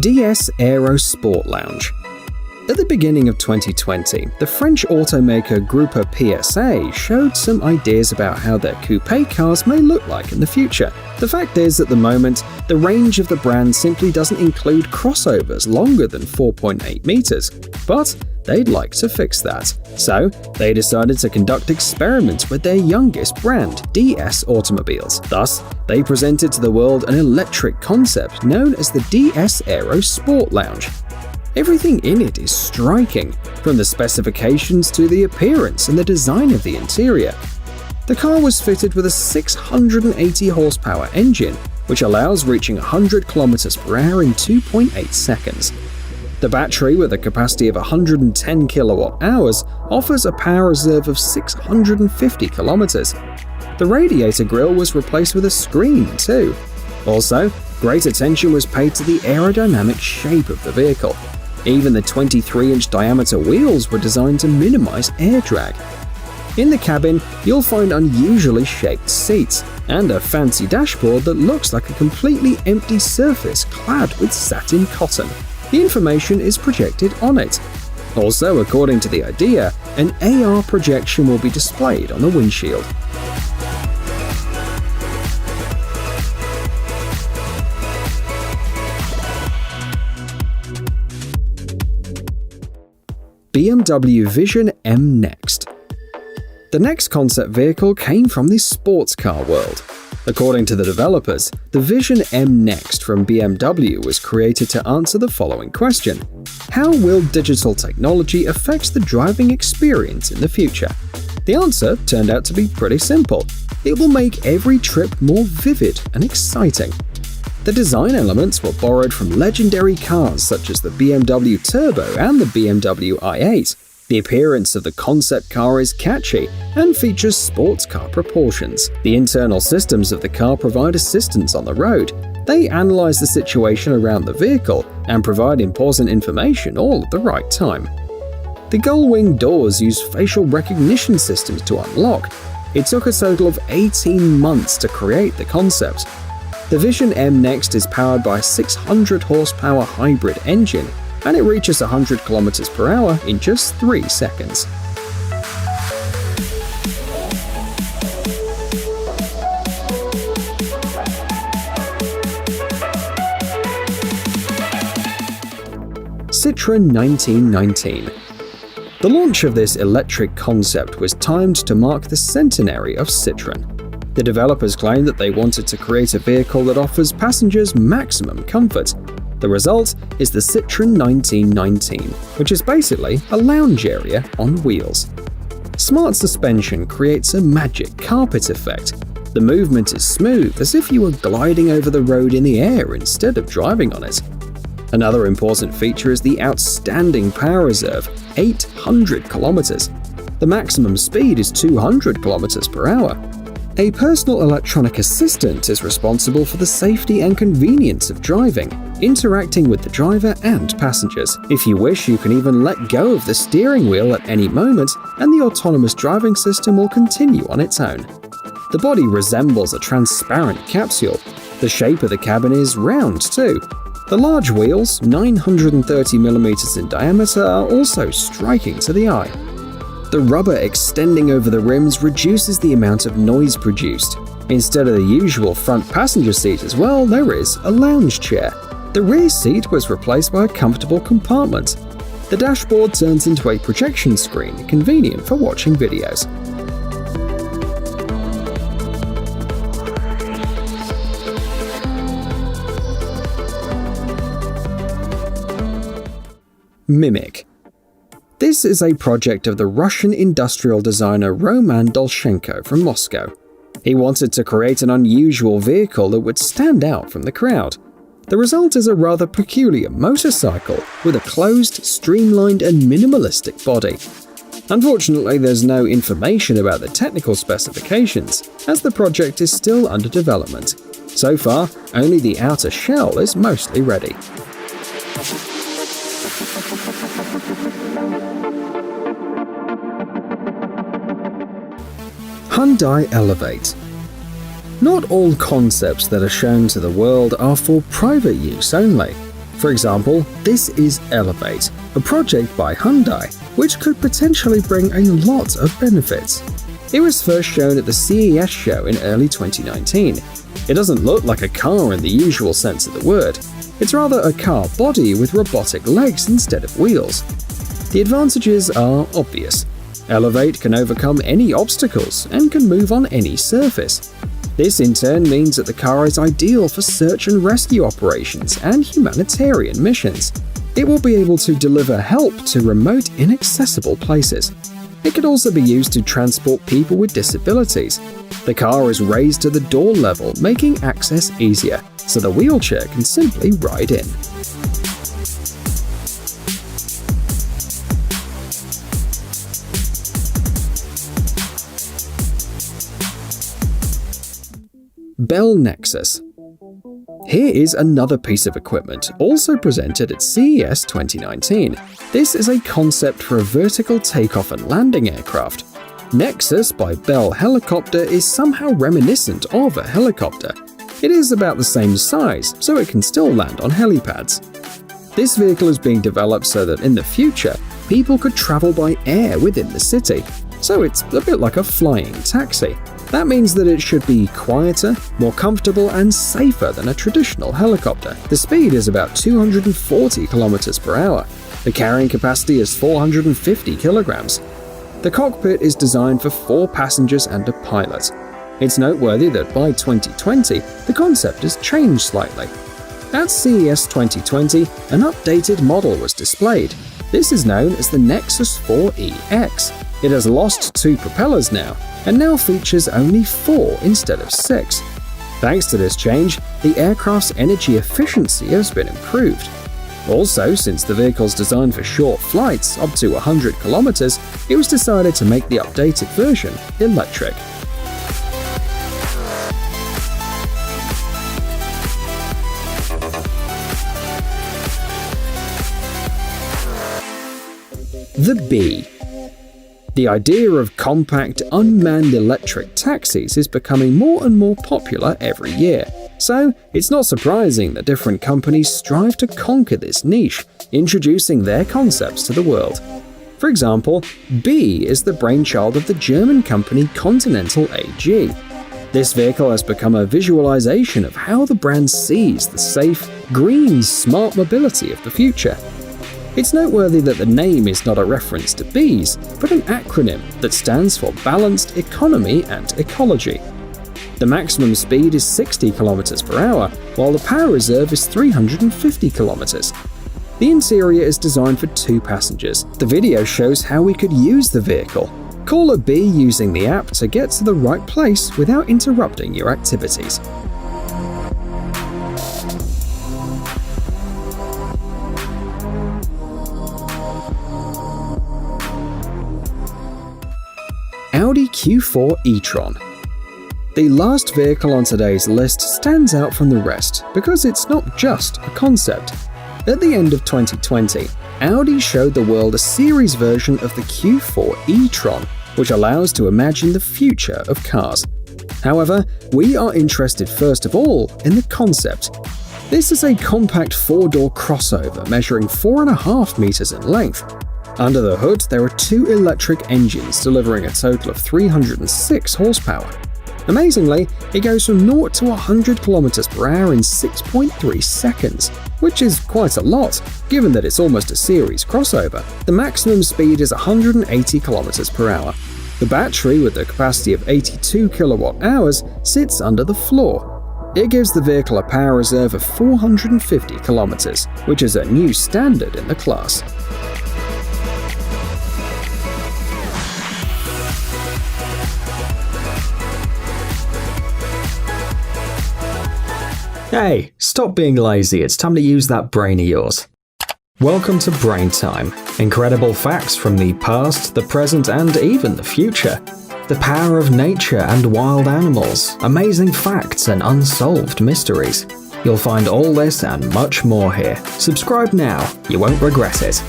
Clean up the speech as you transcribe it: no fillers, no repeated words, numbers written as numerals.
DS Aero Sport Lounge. At the beginning of 2020, the French automaker Groupe PSA showed some ideas about how their coupe cars may look like in the future. The fact is, at the moment, the range of the brand simply doesn't include crossovers longer than 4.8 meters, but they'd like to fix that. So, they decided to conduct experiments with their youngest brand, DS Automobiles. Thus, they presented to the world an electric concept known as the DS Aero Sport Lounge. Everything in it is striking, from the specifications to the appearance and the design of the interior. The car was fitted with a 680 horsepower engine, which allows reaching 100 km per hour in 2.8 seconds. The battery, with a capacity of 110 kilowatt hours, offers a power reserve of 650 kilometers. The radiator grille was replaced with a screen too. Also, great attention was paid to the aerodynamic shape of the vehicle. Even the 23-inch diameter wheels were designed to minimize air drag. In the cabin, you'll find unusually shaped seats and a fancy dashboard that looks like a completely empty surface clad with satin cotton. The information is projected on it. Also, according to the idea, an AR projection will be displayed on the windshield. BMW Vision M NEXT. The next concept vehicle came from the sports car world. According to the developers, the Vision M NEXT from BMW was created to answer the following question: how will digital technology affect the driving experience in the future? The answer turned out to be pretty simple. It will make every trip more vivid and exciting. The design elements were borrowed from legendary cars such as the BMW Turbo and the BMW i8. The appearance of the concept car is catchy and features sports car proportions. The internal systems of the car provide assistance on the road. They analyze the situation around the vehicle and provide important information all at the right time. The gull-wing doors use facial recognition systems to unlock. It took a total of 18 months to create the concept. The Vision M NEXT is powered by a 600 horsepower hybrid engine, and it reaches 100 km per hour in just 3 seconds. Citroen 1919. The launch of this electric concept was timed to mark the centenary of Citroen. The developers claimed that they wanted to create a vehicle that offers passengers maximum comfort. The result is the Citroen 1919, which is basically a lounge area on wheels. Smart suspension creates a magic carpet effect. The movement is smooth, as if you were gliding over the road in the air instead of driving on it. Another important feature is the outstanding power reserve, 800 kilometers. The maximum speed is 200 kilometers per hour. A personal electronic assistant is responsible for the safety and convenience of driving, interacting with the driver and passengers. If you wish, you can even let go of the steering wheel at any moment, and the autonomous driving system will continue on its own. The body resembles a transparent capsule. The shape of the cabin is round too. The large wheels, 930mm in diameter, are also striking to the eye. The rubber extending over the rims reduces the amount of noise produced. Instead of the usual front passenger seat as well, there is a lounge chair. The rear seat was replaced by a comfortable compartment. The dashboard turns into a projection screen, convenient for watching videos. Mimic. This is a project of the Russian industrial designer Roman Dolchenko from Moscow. He wanted to create an unusual vehicle that would stand out from the crowd. The result is a rather peculiar motorcycle with a closed, streamlined and minimalistic body. Unfortunately, there's no information about the technical specifications, as the project is still under development. So far, only the outer shell is mostly ready. Hyundai Elevate. Not all concepts that are shown to the world are for private use only. For example, this is Elevate, a project by Hyundai, which could potentially bring a lot of benefits. It was first shown at the CES show in early 2019. It doesn't look like a car in the usual sense of the word. It's rather a car body with robotic legs instead of wheels. The advantages are obvious. Elevate can overcome any obstacles and can move on any surface. This in turn means that the car is ideal for search and rescue operations and humanitarian missions. It will be able to deliver help to remote, inaccessible places. It can also be used to transport people with disabilities. The car is raised to the door level, making access easier, so the wheelchair can simply ride in. Bell Nexus. Here is another piece of equipment also presented at CES 2019. This is a concept for a vertical takeoff and landing aircraft. Nexus by Bell Helicopter is somehow reminiscent of a helicopter. It is about the same size, so it can still land on helipads. This vehicle is being developed so that in the future, people could travel by air within the city. So it's a bit like a flying taxi. That means that it should be quieter, more comfortable, and safer than a traditional helicopter. The speed is about 240 km per hour. The carrying capacity is 450 kilograms. The cockpit is designed for 4 passengers and a pilot. It's noteworthy that by 2020, the concept has changed slightly. At CES 2020, an updated model was displayed. This is known as the Nexus 4EX. It has lost 2 propellers now, and now features only 4 instead of 6. Thanks to this change, the aircraft's energy efficiency has been improved. Also, since the vehicle's designed for short flights, up to 100 kilometers, it was decided to make the updated version electric. The Bee. The idea of compact, unmanned electric taxis is becoming more and more popular every year. So, it's not surprising that different companies strive to conquer this niche, introducing their concepts to the world. For example, Bee is the brainchild of the German company Continental AG. This vehicle has become a visualization of how the brand sees the safe, green, smart mobility of the future. It's noteworthy that the name is not a reference to bees, but an acronym that stands for Balanced Economy and Ecology. The maximum speed is 60 km per hour, while the power reserve is 350 km. The interior is designed for 2 passengers. The video shows how we could use the vehicle. Call a bee using the app to get to the right place without interrupting your activities. Audi Q4 e-Tron. The last vehicle on today's list stands out from the rest because it's not just a concept. At the end of 2020, Audi showed the world a series version of the Q4 e-Tron, which allows to imagine the future of cars. However, we are interested first of all in the concept. This is a compact 4-door crossover measuring 4.5 meters in length. Under the hood, there are 2 electric engines delivering a total of 306 horsepower. Amazingly, it goes from 0 to 100 km per hour in 6.3 seconds, which is quite a lot, given that it's almost a series crossover. The maximum speed is 180 km per hour. The battery, with a capacity of 82 kilowatt-hours, sits under the floor. It gives the vehicle a power reserve of 450 kilometers, which is a new standard in the class. Hey, stop being lazy, it's time to use that brain of yours. Welcome to Brain Time. Incredible facts from the past, the present, and even the future. The power of nature and wild animals, amazing facts and unsolved mysteries. You'll find all this and much more here. Subscribe now, you won't regret it.